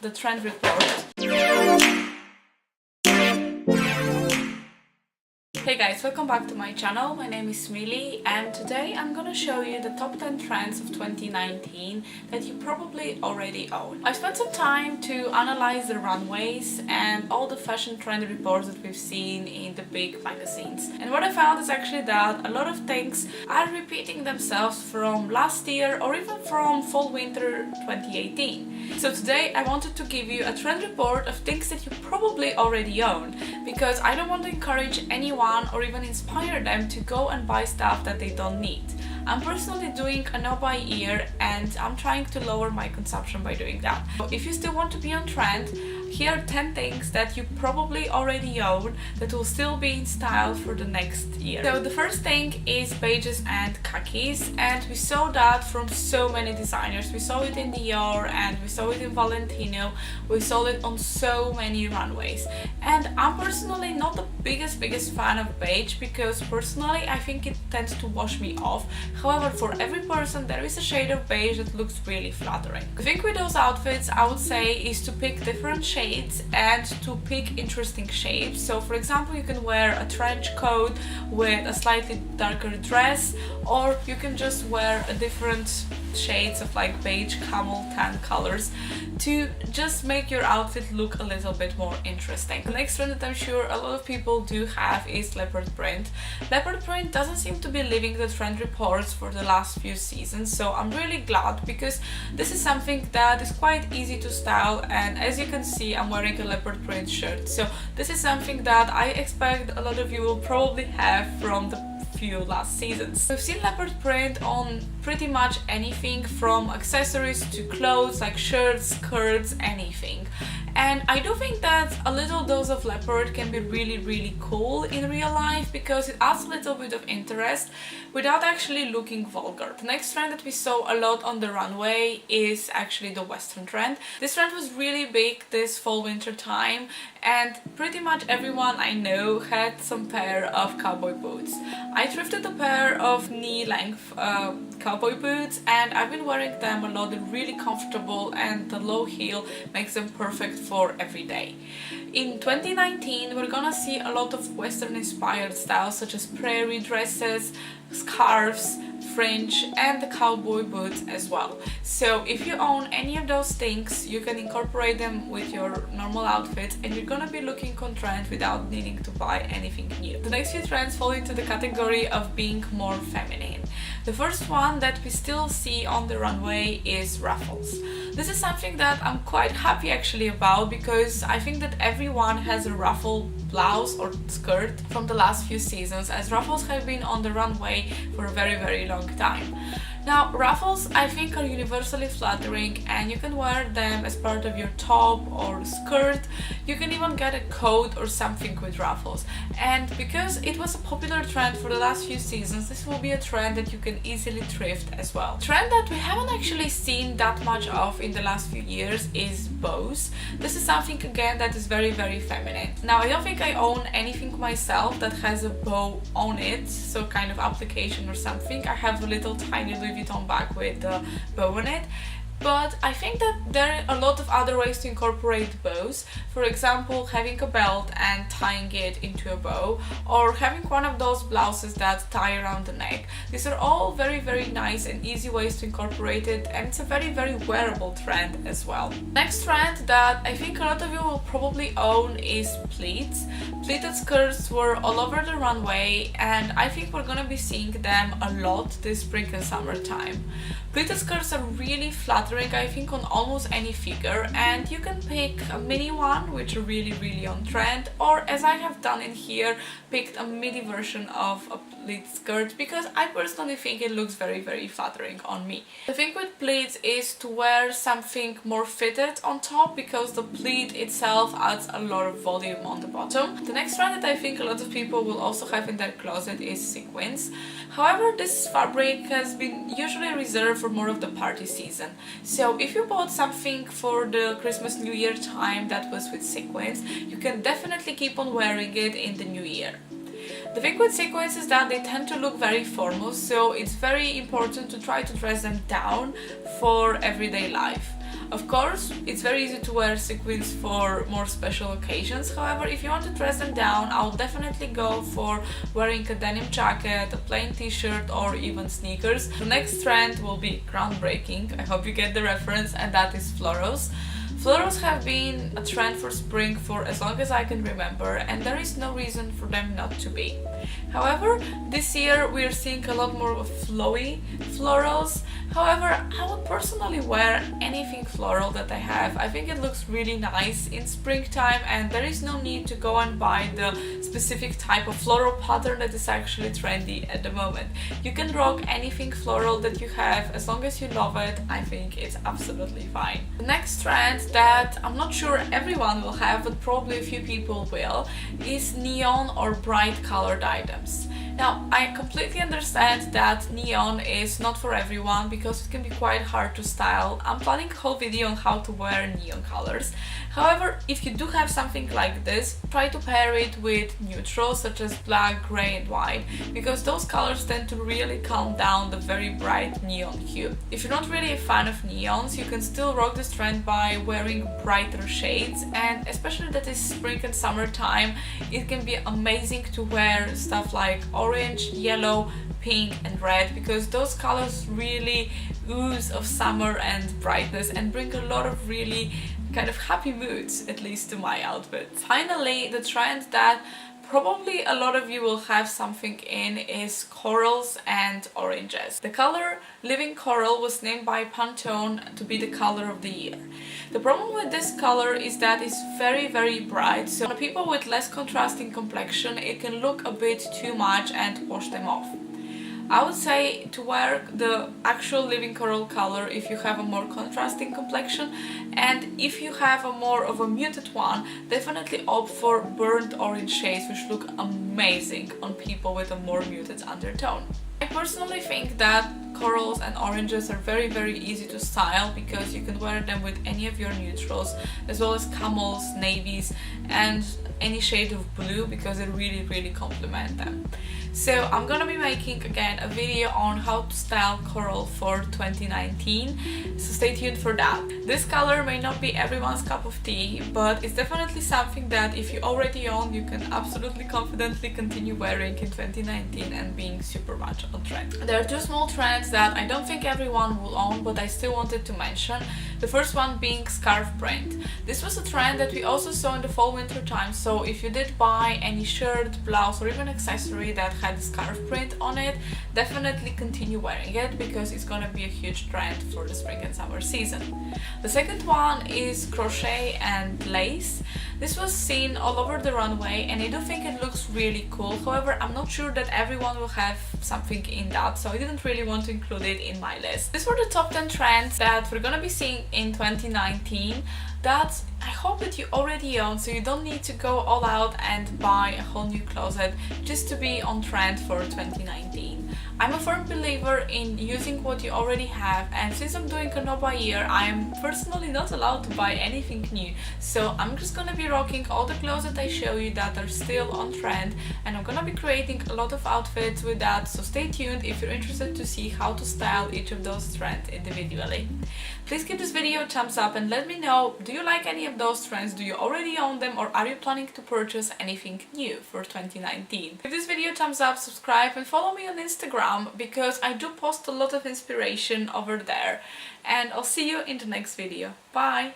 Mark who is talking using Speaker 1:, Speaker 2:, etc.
Speaker 1: the trend report. Hey guys, welcome back to my channel. My name is Mili and today I'm gonna show you the top 10 trends of 2019 that you probably already own. I spent some time to analyze the runways and all the fashion trend reports that we've seen in the big magazines. And what I found is actually that a lot of things are repeating themselves from last year or even from fall-winter 2018. So today I wanted to give you a trend report of things that you probably already own, because I don't want to encourage anyone or even inspire them to go and buy stuff that they don't need. I'm personally doing a no buy year and I'm trying to lower my consumption by doing that. So if you still want to be on trend, here are 10 things that you probably already own that will still be in style for the next year. So the first thing is beiges and khakis, and we saw that from so many designers. We saw it in Dior and we saw it in Valentino. We saw it on so many runways. And I'm personally not the biggest fan of beige, because personally I think it tends to wash me off. However, for every person there is a shade of beige that looks really flattering. The thing with those outfits, I would say, is to pick different shades and to pick interesting shapes. So for example, you can wear a trench coat with a slightly darker dress, or you can just wear a different shades of like beige, camel, tan colors to just make your outfit look a little bit more interesting. The next trend that I'm sure a lot of people do have is leopard print. Leopard print doesn't seem to be leaving the trend reports for the last few seasons, so I'm really glad, because this is something that is quite easy to style, and as you can see I'm wearing a leopard print shirt, so this is something that I expect a lot of you will probably have from the few last seasons. We've seen leopard print on pretty much anything, from accessories to clothes like shirts, skirts, anything. And I do think that a little dose of leopard can be really cool in real life, because it adds a little bit of interest without actually looking vulgar. The next trend that we saw a lot on the runway is actually the Western trend. This trend was really big this fall-winter time, and pretty much everyone I know had some pair of cowboy boots. I thrifted a pair of knee-length cowboy boots and I've been wearing them a lot. They're really comfortable and the low heel makes them perfect for every day. In 2019 we're gonna see a lot of Western inspired styles such as prairie dresses, scarves, fringe and the cowboy boots as well. So if you own any of those things, you can incorporate them with your normal outfits and you're gonna be looking on trend without needing to buy anything new. The next few trends fall into the category of being more feminine. The first one that we still see on the runway is ruffles. This is something that I'm quite happy actually about, because I think that everyone has a ruffle blouse or skirt from the last few seasons, as ruffles have been on the runway for a very long time. Now, ruffles I think are universally flattering and you can wear them as part of your top or skirt. You can even get a coat or something with ruffles. And because it was a popular trend for the last few seasons, this will be a trend that you can easily thrift as well. A trend that we haven't actually seen that much of in the last few years is bows. This is something again that is very feminine. Now, I don't think I own anything myself that has a bow on it, so kind of application or something. I have a little tiny Louis Vuitton bag with a bow on it. But I think that there are a lot of other ways to incorporate bows. For example, having a belt and tying it into a bow, or having one of those blouses that tie around the neck. These are all very nice and easy ways to incorporate it, and it's a very wearable trend as well. Next trend that I think a lot of you will probably own is pleats. Pleated skirts were all over the runway and I think we're gonna be seeing them a lot this spring and summertime. Pleated skirts are really flattering, I think, on almost any figure, and you can pick a mini one, which are really on trend, or as I have done in here, picked a midi version of a pleat skirt, because I personally think it looks very flattering on me. The thing with pleats is to wear something more fitted on top, because the pleat itself adds a lot of volume on the bottom. The next trend that I think a lot of people will also have in their closet is sequins. However, this fabric has been usually reserved for more of the party season. So if you bought something for the Christmas New Year time that was with sequins, you can definitely keep on wearing it in the new year. The thing with sequins is that they tend to look very formal, so it's very important to try to dress them down for everyday life. Of course, it's very easy to wear sequins for more special occasions. However, if you want to dress them down, I'll definitely go for wearing a denim jacket, a plain t-shirt, or even sneakers. The next trend will be groundbreaking. I hope you get the reference, and that is florals. Florals have been a trend for spring for as long as I can remember, and there is no reason for them not to be. However, this year we're seeing a lot more of flowy florals. However, I would personally wear anything floral that I have. I think it looks really nice in springtime, and there is no need to go and buy the specific type of floral pattern that is actually trendy at the moment. You can rock anything floral that you have as long as you love it. I think it's absolutely fine. The next trend that I'm not sure everyone will have, but probably a few people will, is neon or bright colored items. Now, I completely understand that neon is not for everyone because it can be quite hard to style. I'm planning a whole video on how to wear neon colors. However, if you do have something like this, try to pair it with neutrals such as black, grey and white, because those colors tend to really calm down the very bright neon hue. If you're not really a fan of neons, you can still rock this trend by wearing brighter shades, and especially that is spring and summertime, it can be amazing to wear stuff like orange, yellow, pink and red, because those colors really ooze of summer and brightness and bring a lot of really kind of happy moods, at least to my outfit. Finally, the trend that probably a lot of you will have something in is corals and oranges. The color Living Coral was named by Pantone to be the color of the year. The problem with this color is that it's very bright, so on people with less contrasting complexion it can look a bit too much and wash them off. I would say to wear the actual Living Coral color if you have a more contrasting complexion, and if you have a more of a muted one, definitely opt for burnt orange shades, which look amazing on people with a more muted undertone. I personally think that corals and oranges are very easy to style because you can wear them with any of your neutrals, as well as camels, navies and any shade of blue, because they really complement them. So I'm gonna be making again a video on how to style coral for 2019, so stay tuned for that. This color may not be everyone's cup of tea, but it's definitely something that if you already own, you can absolutely confidently continue wearing in 2019 and being super much on trend. There are two small trends that I don't think everyone will own, but I still wanted to mention. The first one being scarf print. This was a trend that we also saw in the fall-winter time, so if you did buy any shirt, blouse or even accessory that had a scarf print on it, definitely continue wearing it because it's gonna be a huge trend for the spring and summer season. The second one is crochet and lace. This was seen all over the runway and I do think it looks really cool. However, I'm not sure that everyone will have something in that, so I didn't really want to include it in my list. These were the top 10 trends that we're gonna be seeing in 2019 that I hope that you already own, so you don't need to go all out and buy a whole new closet just to be on trend for 2019. I'm a firm believer in using what you already have, and since I'm doing a no-buy year, I am personally not allowed to buy anything new, so I'm just gonna be rocking all the clothes that I show you that are still on trend, and I'm gonna be creating a lot of outfits with that, so stay tuned if you're interested to see how to style each of those trends individually. Please give this video a thumbs up and let me know, do you like any of those trends? Do you already own them, or are you planning to purchase anything new for 2019? Give this video a thumbs up, subscribe and follow me on Instagram because I do post a lot of inspiration over there, and I'll see you in the next video. Bye!